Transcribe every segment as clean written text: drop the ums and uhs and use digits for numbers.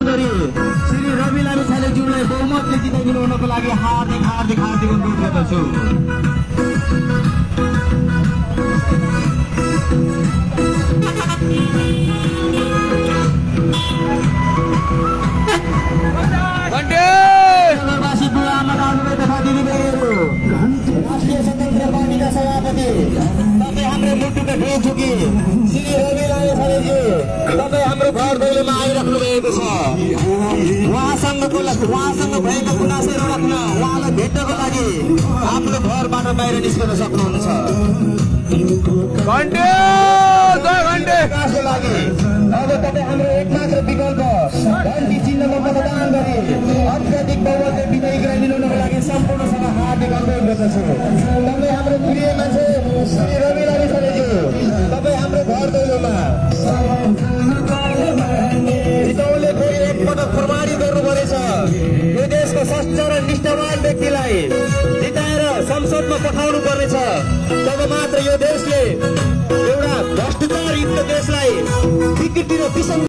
श्री रवि लामिछानेज्यूलाई बहुमतले जिताइदिनुको लागि हार्दिक हार्दिक हार्दिक अनुरोध गर्दछु। नगरवासी बुवा आमा दाजुभाइ तथा दिदीबहिनीहरू, राष्ट्रिय स्वतन्त्र पार्टीका सभापति तपाईँ हाम्रो मुटुका ढोकी श्री रवि लामिछानेज्यू, तपाईँ हाम्रो घर दैलोमा आइराख्नु भएको छ। उहाँसँग भएको गुनासोहरू राख्न, उहाँलाई भेट्नको लागि आफ्नो घरबाट बाहिर निस्कन सक्नुहुन्छ। लागि अब तपाईँ हाम्रो एकमात्र विकल्प घन्टी चिन्हमा मतदान गरी अत्याधिक बहुमतले विजयी गराइदिनुको लागि सम्पूर्ण सभा हार्दिक अनुरोध गर्दछु। तपाईँ हाम्रो प्रिय मान्छे श्री रवि लामिछानेज्यू, तपाईँ हाम्रो घर दैलोमा जिताउले फेरि एकपटक प्रमाणित गर्नुपर्नेछ। यो देशको सच्चा र निष्ठावान व्यक्तिलाई जिताएर संसदमा पठाउनु पर्नेछ। तब मात्र यो देशले एउटा भ्रष्टाचार युक्त देशलाई विकृति र विसङ्गति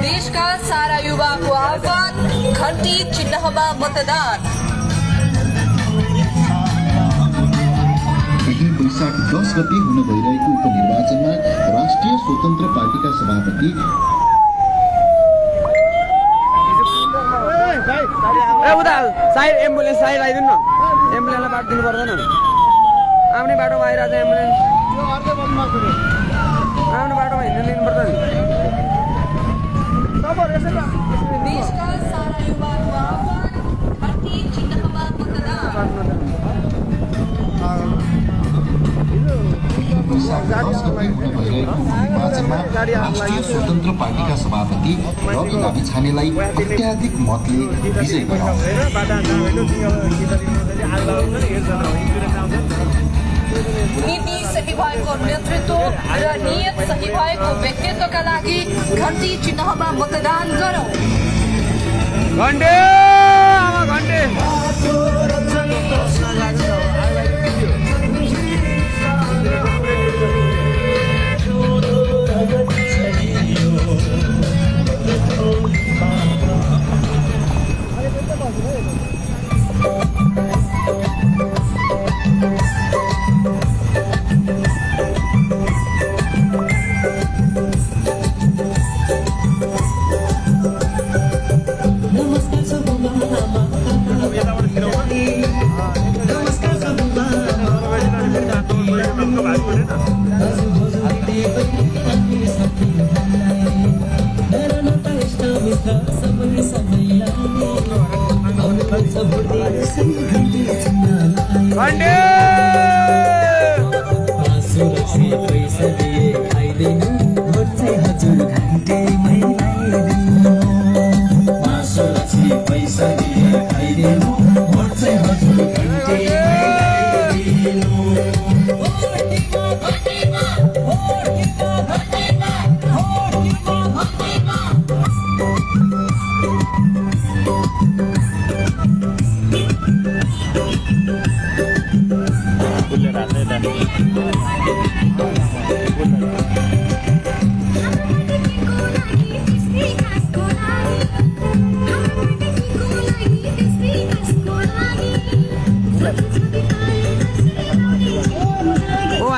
देशका सारा युवाको आह्वान, घन्टी चिन्हमा मतदान। वैशाख 10 गते हुन गइरहेको उपनिर्वाचनमा राष्ट्रिय स्वतन्त्र पार्टीका सभापति साइड एम्बुलेन्स साइड आइदिनु न, एम्बुलेन्सलाई बाटो दिनु पर्दैन। आउने बाटोमा आइरहेको छ एम्बुलेन्स, आउने बाटोमा हिँड्नु लिनुपर्छ नि। देशका सारा युवाको आह्वान, घन्टी चिन्हमा मतदान। वैशाख 10 गते हुन गइरहेको उपनिर्वाचनमा राष्ट्रिय स्वतन्त्र पार्टीका सभापति रवि लामिछानेलाई अत्याधिक मतले विजयी गराउँछ। नीति सही भएको नेतृत्व र नियत सही भएको व्यक्तित्वका लागि घन्टी चिन्हमा मतदान गरौँ।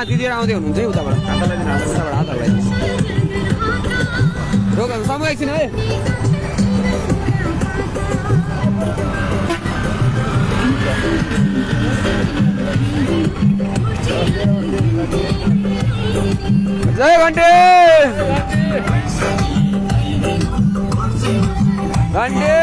दिदीहरू आउँदै हुनुहुन्छ है उताबाट, हात हल्लाइदिनु। रोक समूह एकछिन है। जय घन्टे घन्टे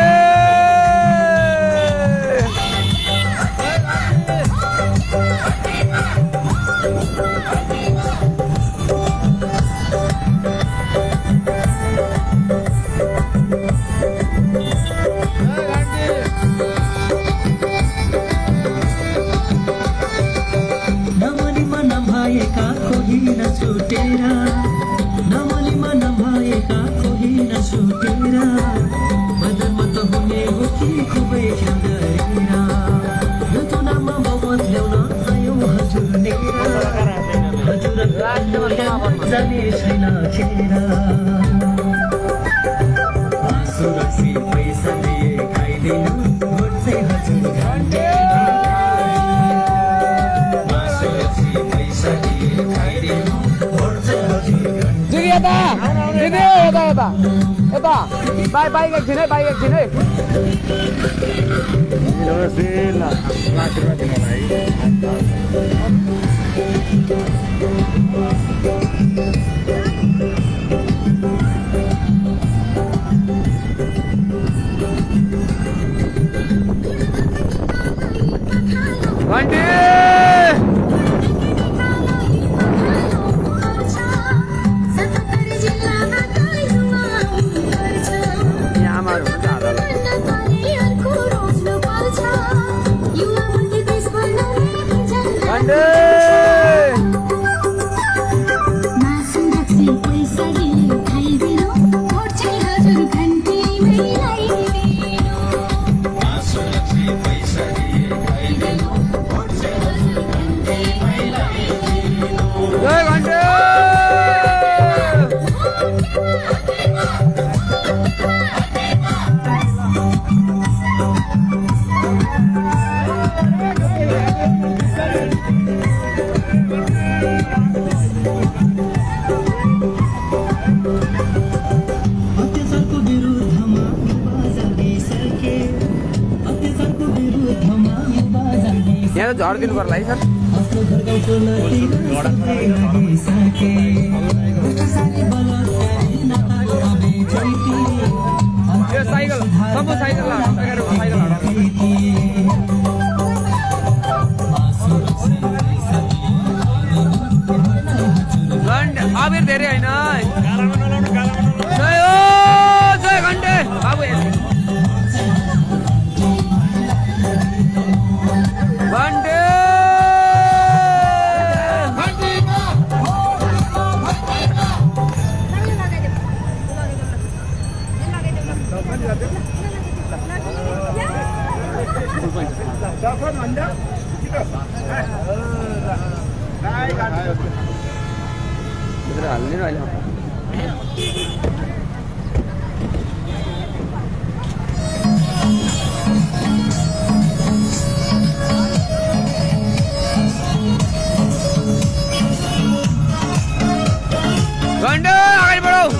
नमलीमा नभएका कोही नछुटेर बदरमा त हुने हो कि खुबै ख्याल गरेर पैसाले छैन खेर आँसु रक्सी पैसाले खाइदिनु भोट चाहिँ हजुर घन्टे आँसु रक्सी पैसाले खाइदिनु भोट चाहिँ हजुर घन्टे यता यता यता यता बाइक एकछिन है बाइक एकछिन है घन्टी यहाँ त झर्दिनु पर्ला है सर यो साइकल सब साइकल अबिर धेरै होइन जय घन्टे बाबु घन्टे हाल्ने अहिले घन्टे अगाडि बढाऊ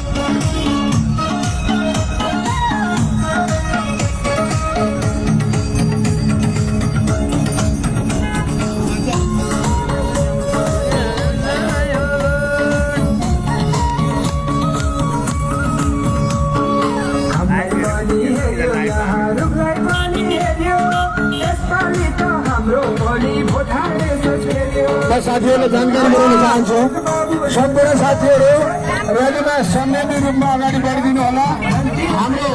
साथीहरूले जानकारी गराउन चाहन्छु सम्पूर्ण साथीहरू रैलीमा संयमी रूपमा अगाडि बढिदिनु होला हाम्रो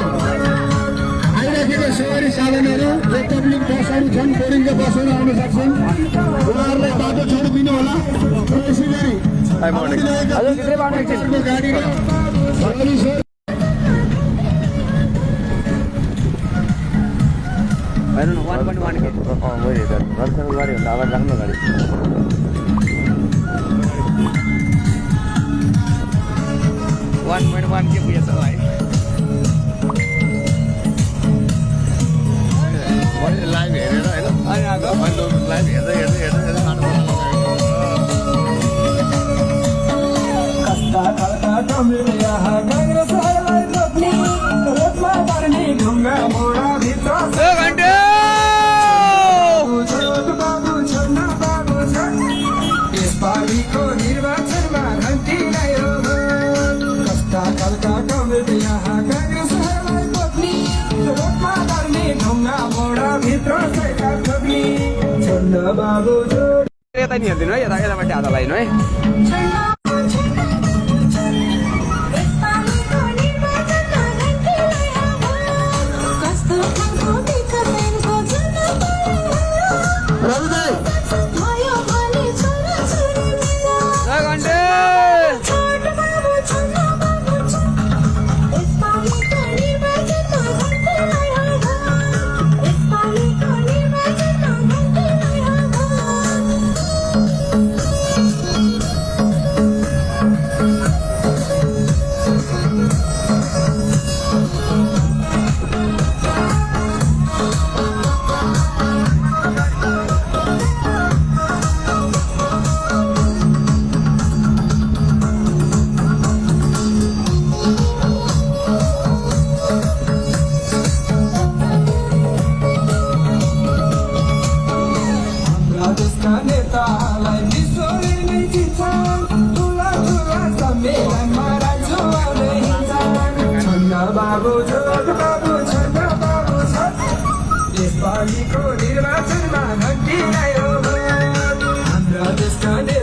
आइराखेका सवारी साधनहरू जो पब्लिक बसहरू छन् बोरिङका बसहरू आउन सक्छन् उहाँहरूलाई बाटो छोडिदिनु होला यसै गरी गाडी के पुगेछ भाइ लाइभ हेरेर होइन लाइभ हेर्दै हेर्दै हेर्दै यसपालिको निर्वाचनमा घन्टीलाई कस्ता खालका कमेटी यहाँ काङ्ग्रेसलाई पत्नी रोडमा गर्ने ढुङ्गा मोडा भित्र सैका ठग्नी छन्न बाबु यता नि हेर्दिनु है यतापट्टि आधा लाइन है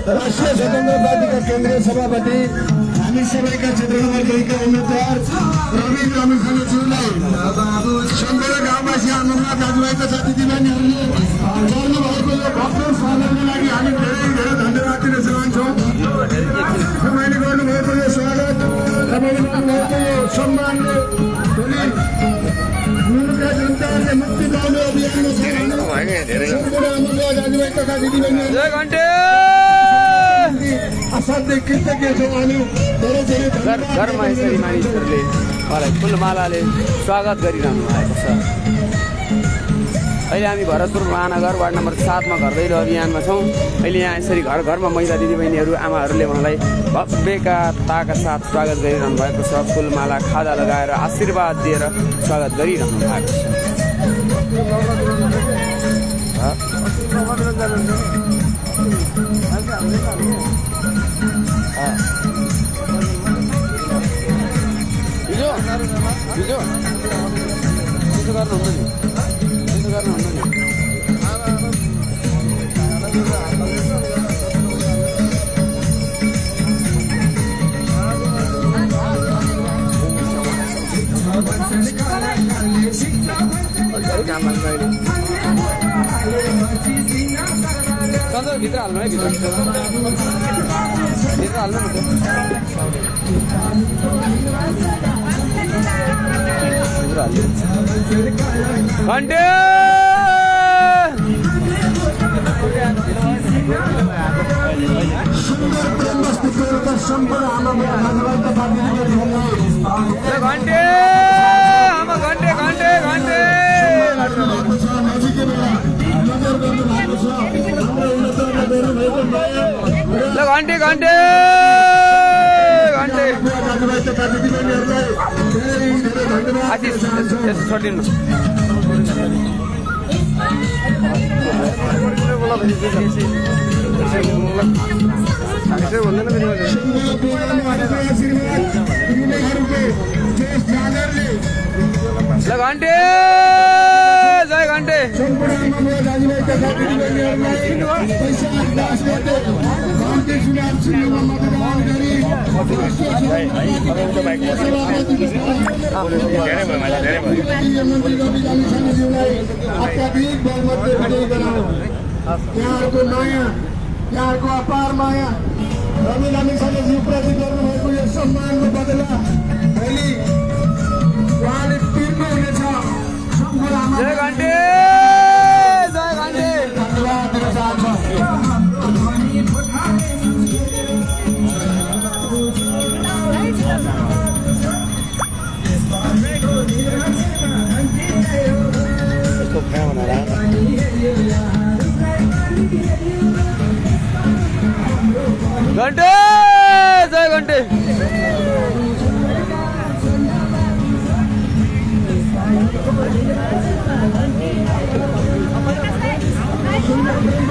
राष्ट्रिय स्वतन्त्र पार्टीका केन्द्रीय सभापति हामी सबैका क्षेत्र नम्बर 2 का उम्मेद्वार रवि लामिछानेज्यूलाई सम्पूर्ण गाउँवासी आमामा दाजुभाइका साथीदिदीबहिनीहरूले गर्नुभएको यो भव्य स्वागतको लागि हामी धेरै धेरै धन्यवाद दिन चाहन्छौँ। तपाईँले गर्नुभएको यो स्वागत, तपाईँले गर्नुभएको यो सम्मानले भोलि मुलुकका जनताहरूले मुक्ति पाउने अभियानमा छ भने सम्पूर्ण आमामा दाजुभाइका साथीदिदीबहिनीहरू असाध्यै कृतज्ञ छौँ। हामी धेरै धेरै घरमा यसरी मानिसहरूले मलाई फुलमालाले स्वागत गरिरहनु भएको छ। अहिले हामी भरतपुर महानगर वार्ड नम्बर 7 मा घर दैलो अभियानमा छौँ। अहिले यहाँ यसरी घर घरमा महिला दिदीबहिनीहरू आमाहरूले मलाई भव्यताका साथ स्वागत गरिरहनु भएको छ। फुलमाला खाजा लगाएर आशीर्वाद दिएर स्वागत गरिरहनु भएको छ। हिजो त्यसो गर्नुहुन्न नि, त्यसो गर्नुहुन्न नि। सधैँ भित्र हाल्नु है, भित्र हाल्नु घन्टे घन्टे आमा घन्टे घन्टे घन्टे घन्टे घन्टे घन्टे आशिष छोडिदिनु। घन्टे जय घन्टे यहाँको माया, यहाँको अपार माया, रवि लामिछानेज्यूप्रति गर्नुभएको यो सम्मानको बदला भोलि उहाँले तिर्नुहुनेछ। जय घन्टे जय घन्टे धन्यवाद दिन चाहन्छु। घन्टे जय घन्टे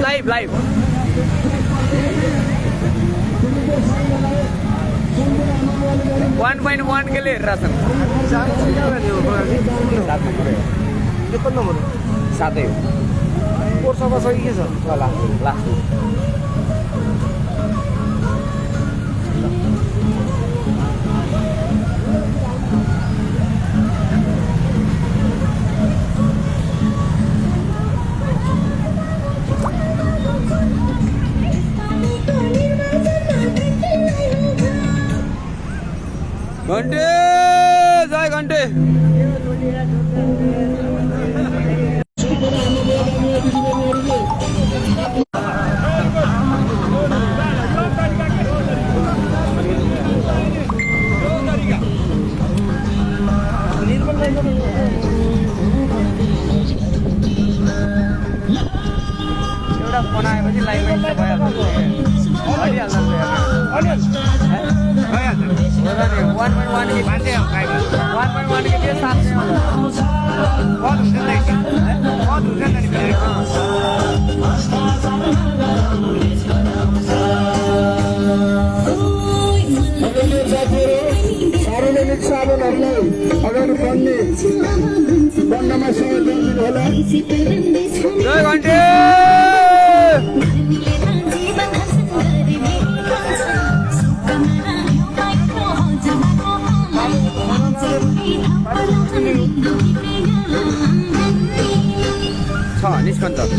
लाइव लाइव वन पॉइंट वन के लिए राशन 7 कोर्स अब सही के छ होला लास्ट घन्टे जय घन्टे एउटा फोन आएपछि लाइभ भइहाल्छ। 1.1 के लिए 7 बहुत सार्वजनिक साधनहरूलाई अगाडि बढ्नमा सहयोग गर्नु होला। जय घन्टे निस्कन त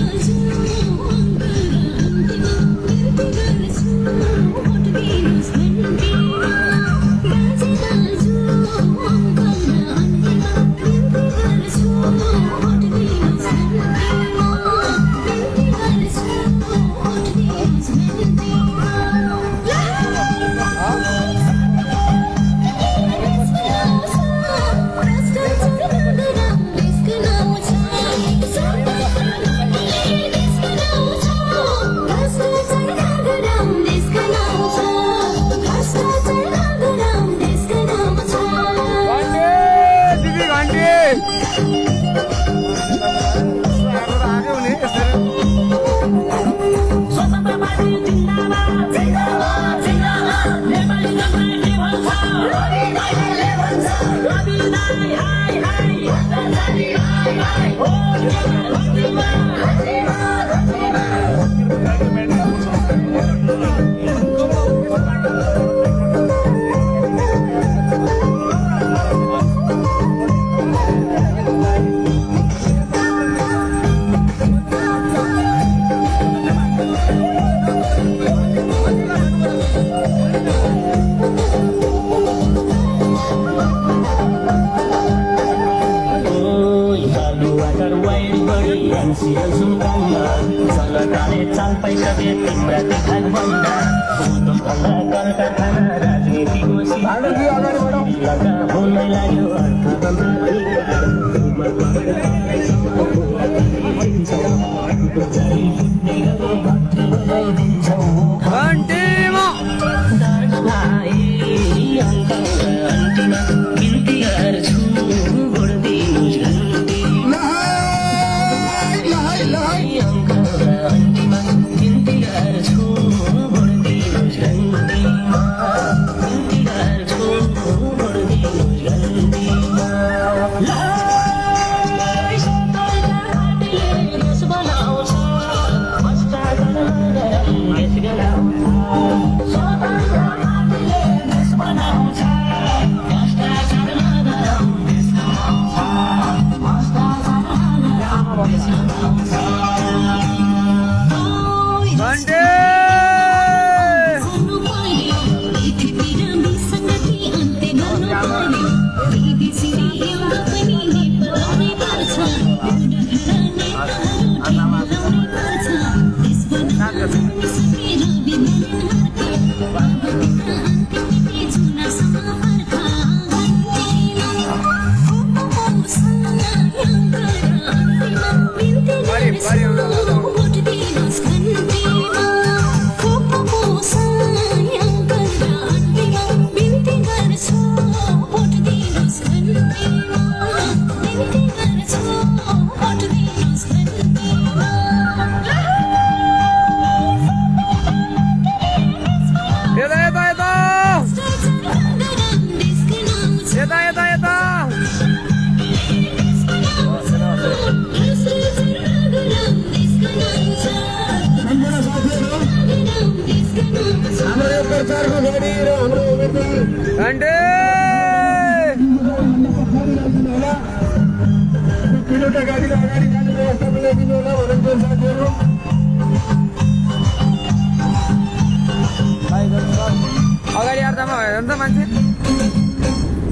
अगाडि अर्दामा भयो नि त मान्छे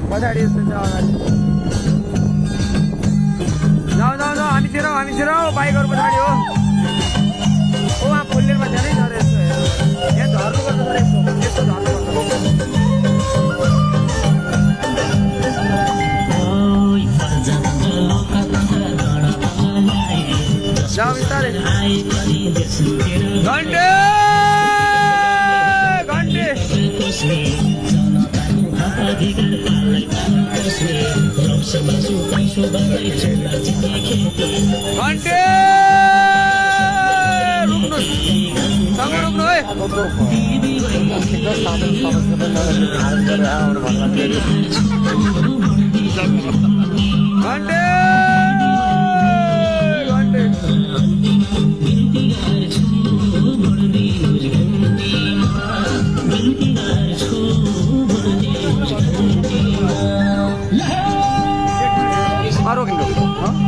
पछाडि यस्तो छ अगाडि जाऊ जाऊ जाऊ हामी छिरौ बाइकहरू पछाडि हो वहाँ फुल्लेरमा धेरै छ अरे यस्तो यहाँ झर्नुपर्छ तर यस्तो झर्नुपर्छ जाऊ बिस्तारै घन्टे घन्टे रोक्नु है घन्टे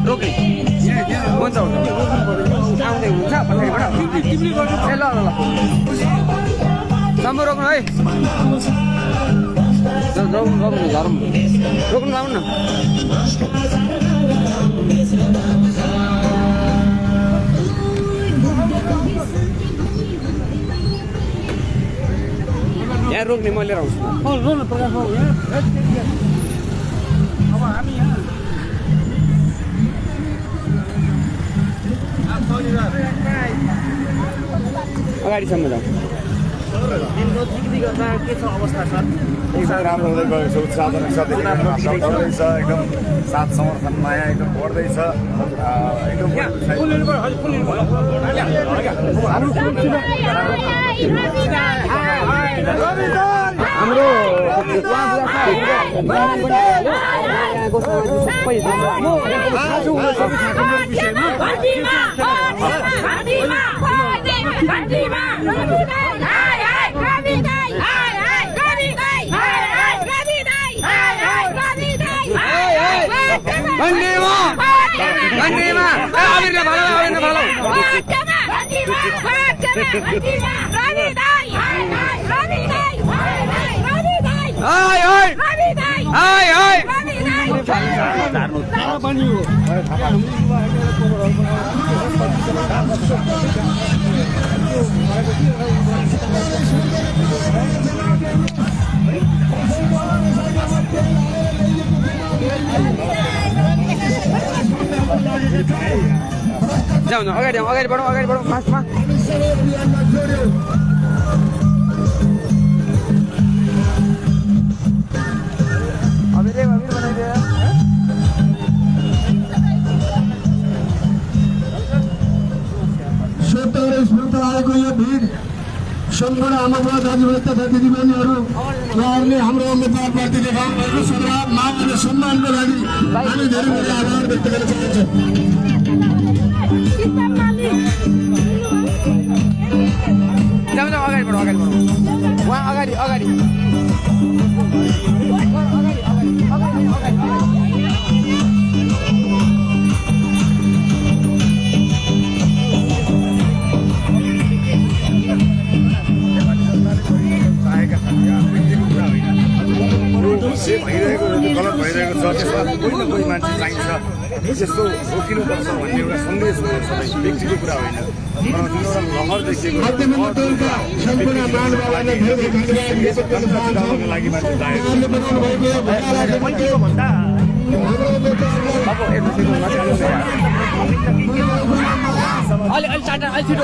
रोक्नु हुन्छ हुन्छ पछाडिबाट ए ल ल ल सम्म रोक्नु है रोक्नु झरौँ रोक्नु लाउनु न यहाँ रोक्ने म लिएर आउँछु अगाडिसम्म जाउँ के छ अवस्था सर एकदम राम्रो हुँदै गएको छ उत्साहजनक छ बढ्दैछ एकदम साथ समर्थन माया एकदम बढ्दैछ एकदम हाम्रो जाउँ न अगाडि बढौँ फास्टमा आएको यो भिड सम्पूर्ण आमाबुवा दाजुभाइ तथा दिदीबहिनीहरू उहाँहरूले हाम्रो उम्मेदवार प्रति देखाउनु भएको सद्भाव मान र सम्मानको लागि हामी धेरै धेरै आभार व्यक्त गर्न चाहन्छौँ जाउँ अगाडि बढौँ उहाँ अगाडि भइरहेको गलत भइरहेको छ त्यसमा कोही न कोही मान्छे चाहिन्छ त्यस्तो रोकिनुपर्छ भन्ने एउटा सन्देश हो सबै व्यक्तिको कुरा होइन जुन एउटा लहर देखिएको जनताको लागि मान्छे चाहिएको अलि चाटा अलि छिटो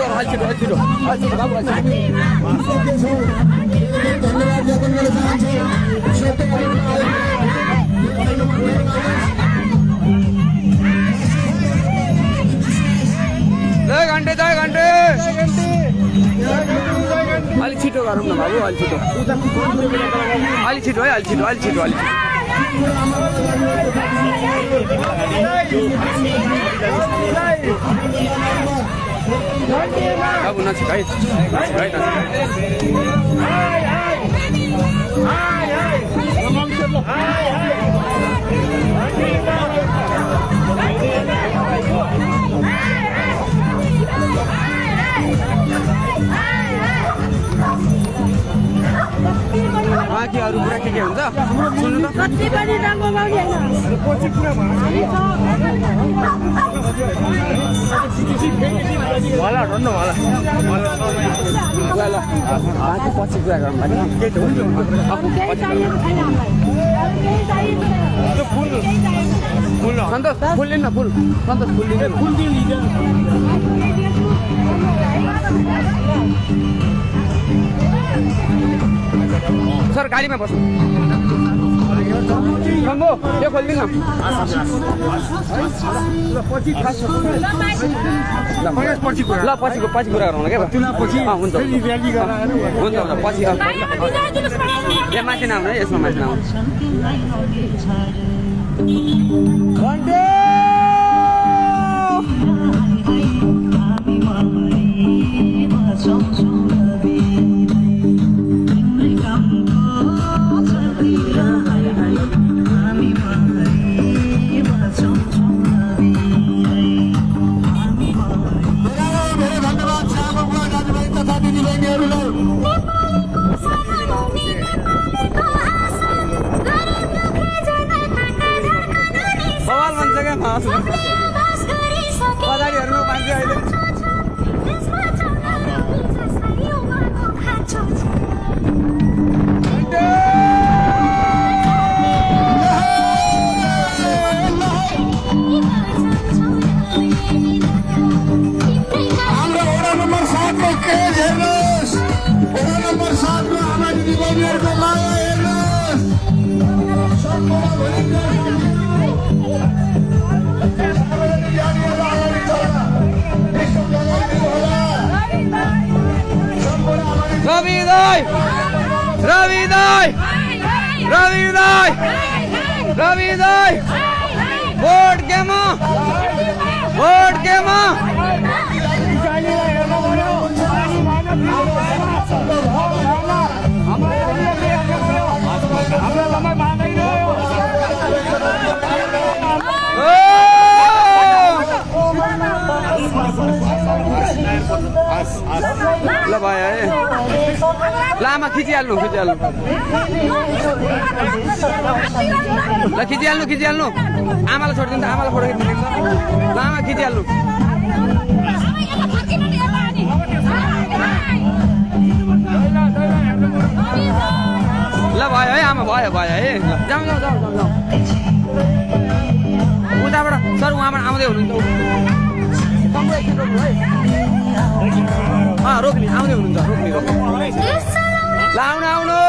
बाबु धन्यवाद ज्ञापन गर्न चाहन्छु 2 घन्टे अलि छिटो गरौँ न बाबु अलि छिटो है अलि छिटो बाबु नछिक है बाँकी अरू कुरा के हुन्छ सुन्नु त कति पनि राम्रो गाउने होला धन्न होला ल बाँकी पछि कुरा गरौँ भने सन्तोष फुल लिनु न फुल सन्तोष फुल लिनु सर गाडीमा बस्नु शम्भु यो खोलिदिनु ल पछिको पछि कुरा गरौँ क्या हुन्छ पछि यहाँ माथि नआउनु है यसमा माथि नआउनु दिदीबहिनीहरूलाई बवाल भन्छ क्या पछाडिहरू मान्छे अहिले हाम्रो वडा नम्बर 7 को क्रेज हेर्नुहोस् वडा नम्बर 7 को आमा दिदीबहिनीहरूको माया हेर्नुहोस् रवि दाइ रवि दाइ रवि दाइ रवि दाइ भोट केमा ल भयो है लामा खिचिहाल्नु ल खिचिहाल्नु आमालाई छोडिदिन्छ आमालाई फोटो खिच्नु लामा खिचिहाल्नु ल भयो है आमा भयो है जाउँ उताबाट सर उहाँबाट आउँदै हुनुहुन्छ रोक्ने आउँदै हुनुहुन्छ रोक्ने ल आउनु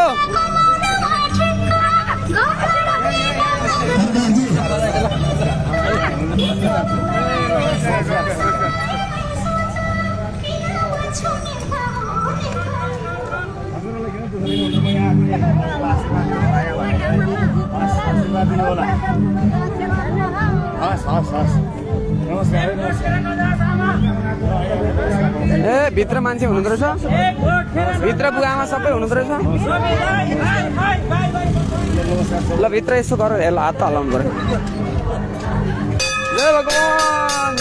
ए भित्र मान्छे हुनुहुँदो रहेछ भित्र बुवाआमा सबै हुनुहुँदो रहेछ ल भित्र यसो गरेर हात त हल्लाउनु पर्यो जय भगवान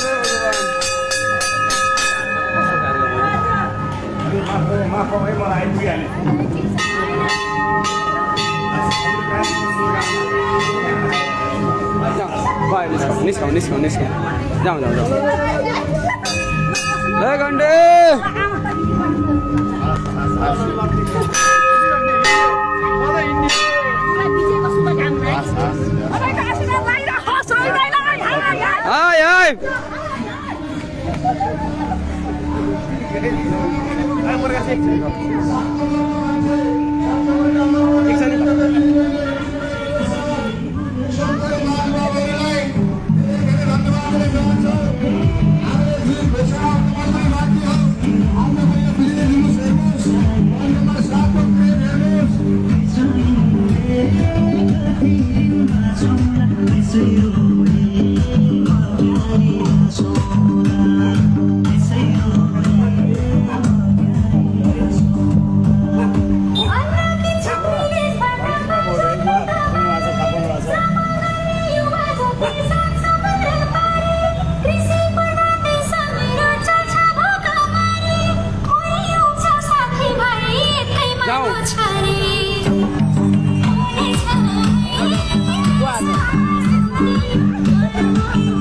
निस्कौँ जाउँ जय घन्टे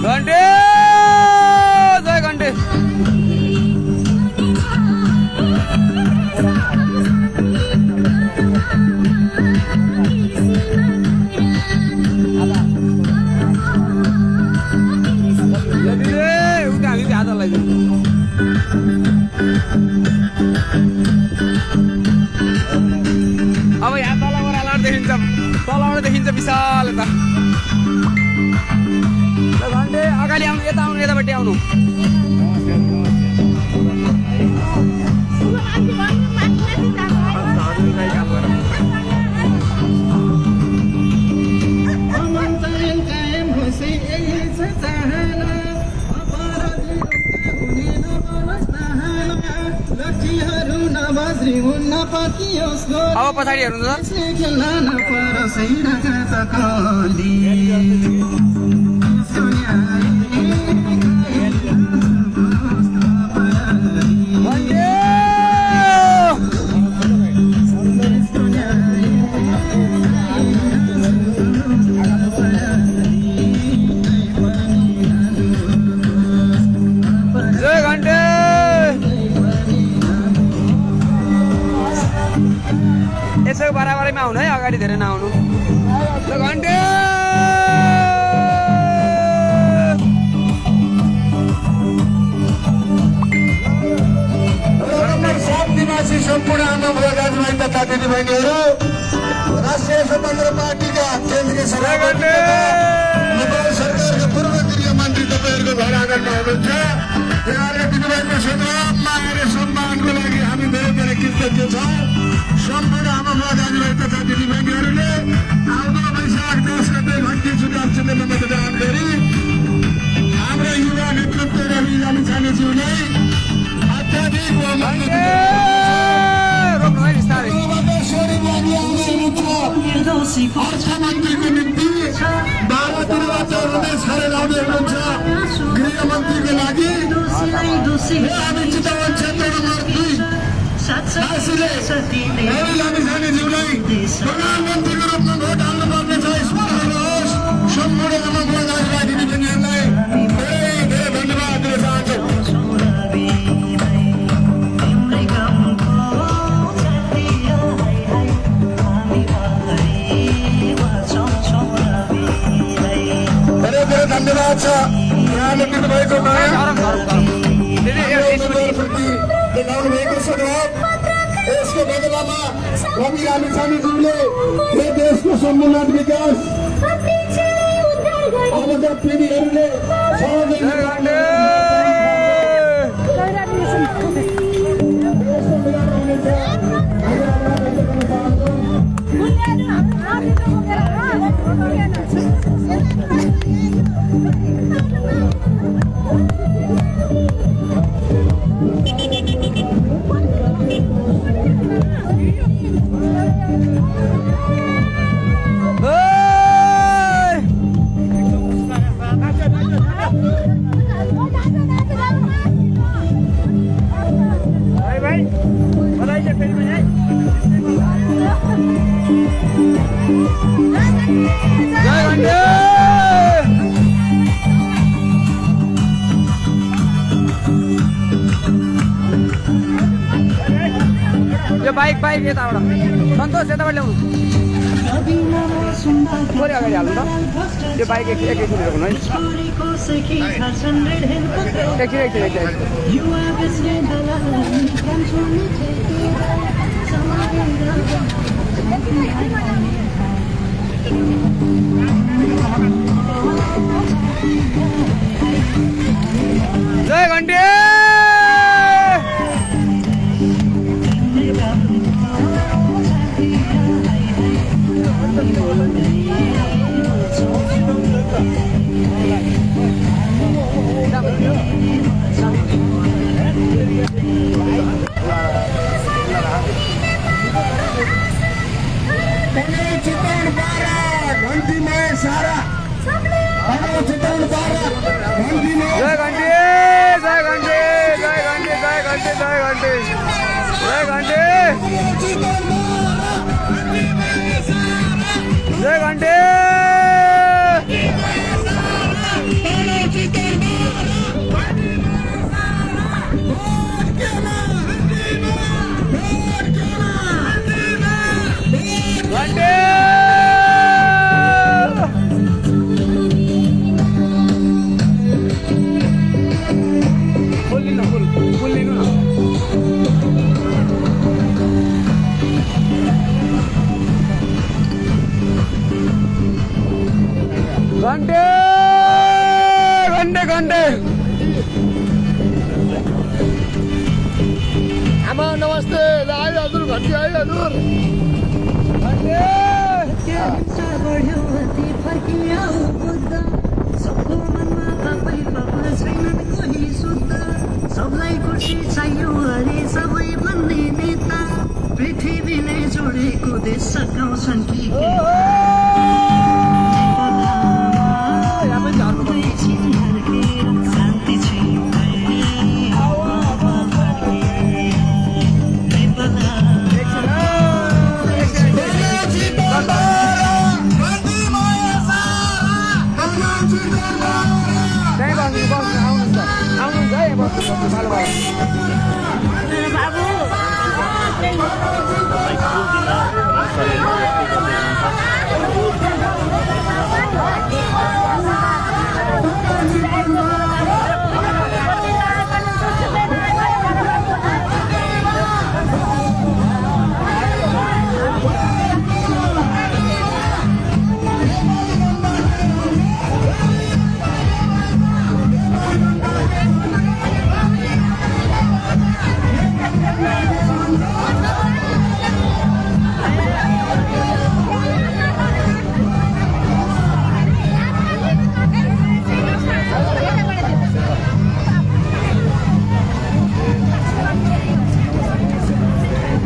घन्टे जय घन्टे उता हामी हात लगाइदिउँ अब यहाँ तलबाट देखिन्छ विशाल यता घन्टे अगाडि आउनु यता आउनु यतापट्टि आउनु अब पछाडि हेर्नु मान्छेको बराबरैमा आउनु है अगाडि धेरै नआउनु घन्टे निवासी सम्पूर्ण आमा बुवा दाजुभाइ तथा दिदीबहिनीहरू राष्ट्रिय स्वतन्त्र पार्टीका केन्द्रीय सभापति नेपाल सरकारका पूर्व गृह मन्त्री तपाईँहरूको घर आँगनमा हुनुहुन्छ। यहाँले दिनुभएको सद्भाव माया र सम्मानको लागि हामी धेरै धेरै कृतज्ञ छौँ। सम्पूर्ण आमा बुवा दाजुभाइ तथा दिदीबहिनीहरूले आउँदो वैशाख 10 गते घन्टी चुनाव चिन्हमा मतदान गरी हाम्रो युवा नेतृत्व रवि लामिछानेज्यूलाई अत्याधिक अर्थमन्त्रीको निम्ति 12 निर्वाचन हुने छाडे लाउने हुनुहुन्छ। गृहमन्त्रीको लागि हामी चितवन क्षेत्र नम्बर 2 रवि लामिछानेज्यूलाई प्रधानमन्त्रीको रूपमा भोट हाल्नुपर्ने छ। स्मरण गर्नुहोस्। सम्पूर्ण आमा बुवा दाजुभाइ दिदीबहिनीहरूलाई धेरै धेरै धन्यवाद दिन चाहन्छु। धन्यवाद छ यहाँले दिनुभएको माया देखाउनु भएको सद्भाव। यसको बदलामा रवि लामिछानेज्यूले यो देशको समुन्नत विकास अबका पिँढीहरूले यो बाइक यताबाट सन्तोष यताबाट ल्याउनु थोरै अगाडि हाल्नु त त्यो बाइक एकैछिन रोक्नु है एकछिन जय घन्टी जय घन्टे घन्टे आमा नमस्ते दाइ हजुर घन्टी है हजुर सबलाई खुसी चाहियो अरे सबै भन्ने नेता पृथ्वीले जोडेको देश सघाउँछन् कि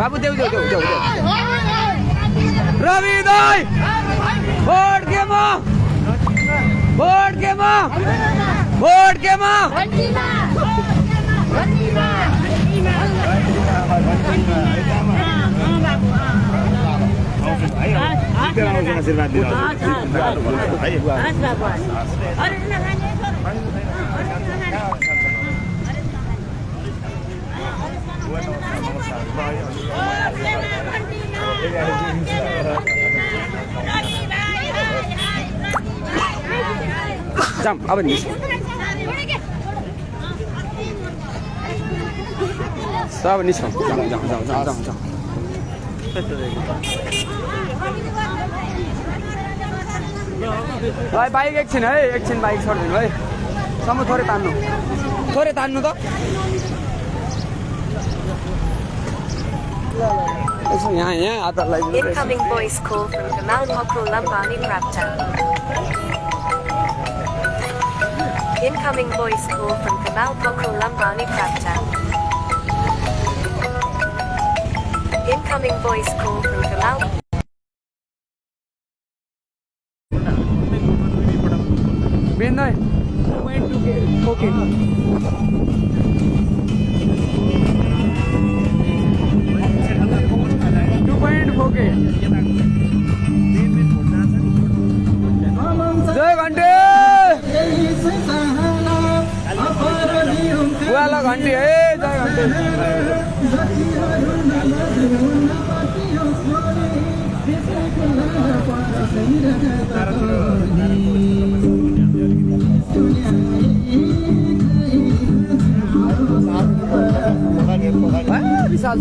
बाबु देऊ रवि दाई भोट केमा आशीर्वाद दिनु जाम अब नि सब निस्कौँ जाम भाइ बाइक एकछिन बाइक छोडिदिनु है सम्म थोरै तान्नु त यहाँ हातलाई Incoming voice call from Kamal Mokro Lambani Prapta. Incoming voice call from Kamal Mokro Lambani Prapta. Incoming voice call from Kamal. Binay. Okay. 2.4K. जय घन्टे बुवाला घन्टी है जय घन्टे विशाल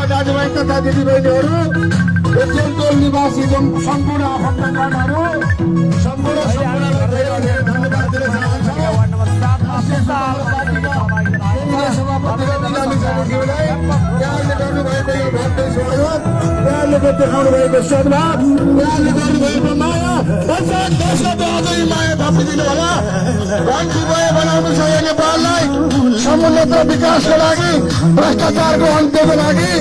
दाजुभाइ तथा दिदीबहिनीहरू बेचेलटोल निवासी सम्पूर्ण आफन्तगणहरू सम्पूर्ण धन्यवाद दिन चाहन्छु। सभापति यहाँले गर्नुभएको यो भव्य स्वागत, यहाँले देखाउनु भएको सद्भाव, यहाँले गर्नुभएको माया, देशले अझै माया थपिदिनु होला। शान्तिमय बनाउनु छ यो नेपाललाई, समुन्नत विकासको लागि, भ्रष्टाचारको अन्त्यको लागि,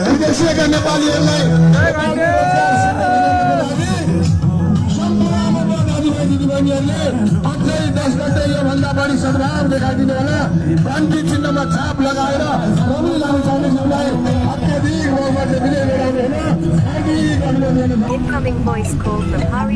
विदेशीका नेपालीहरूलाई दिदीबहिनीहरूले अझै 10 गते योभन्दा बढी सद्भाव देखाइदिनु होला। क्रान्ति चिन्हमा छाप लगाएर रवि लामिछानेज्यूलाई अत्याधिक बहुमतले विजय गराउनु होला। Incoming voice call from Hari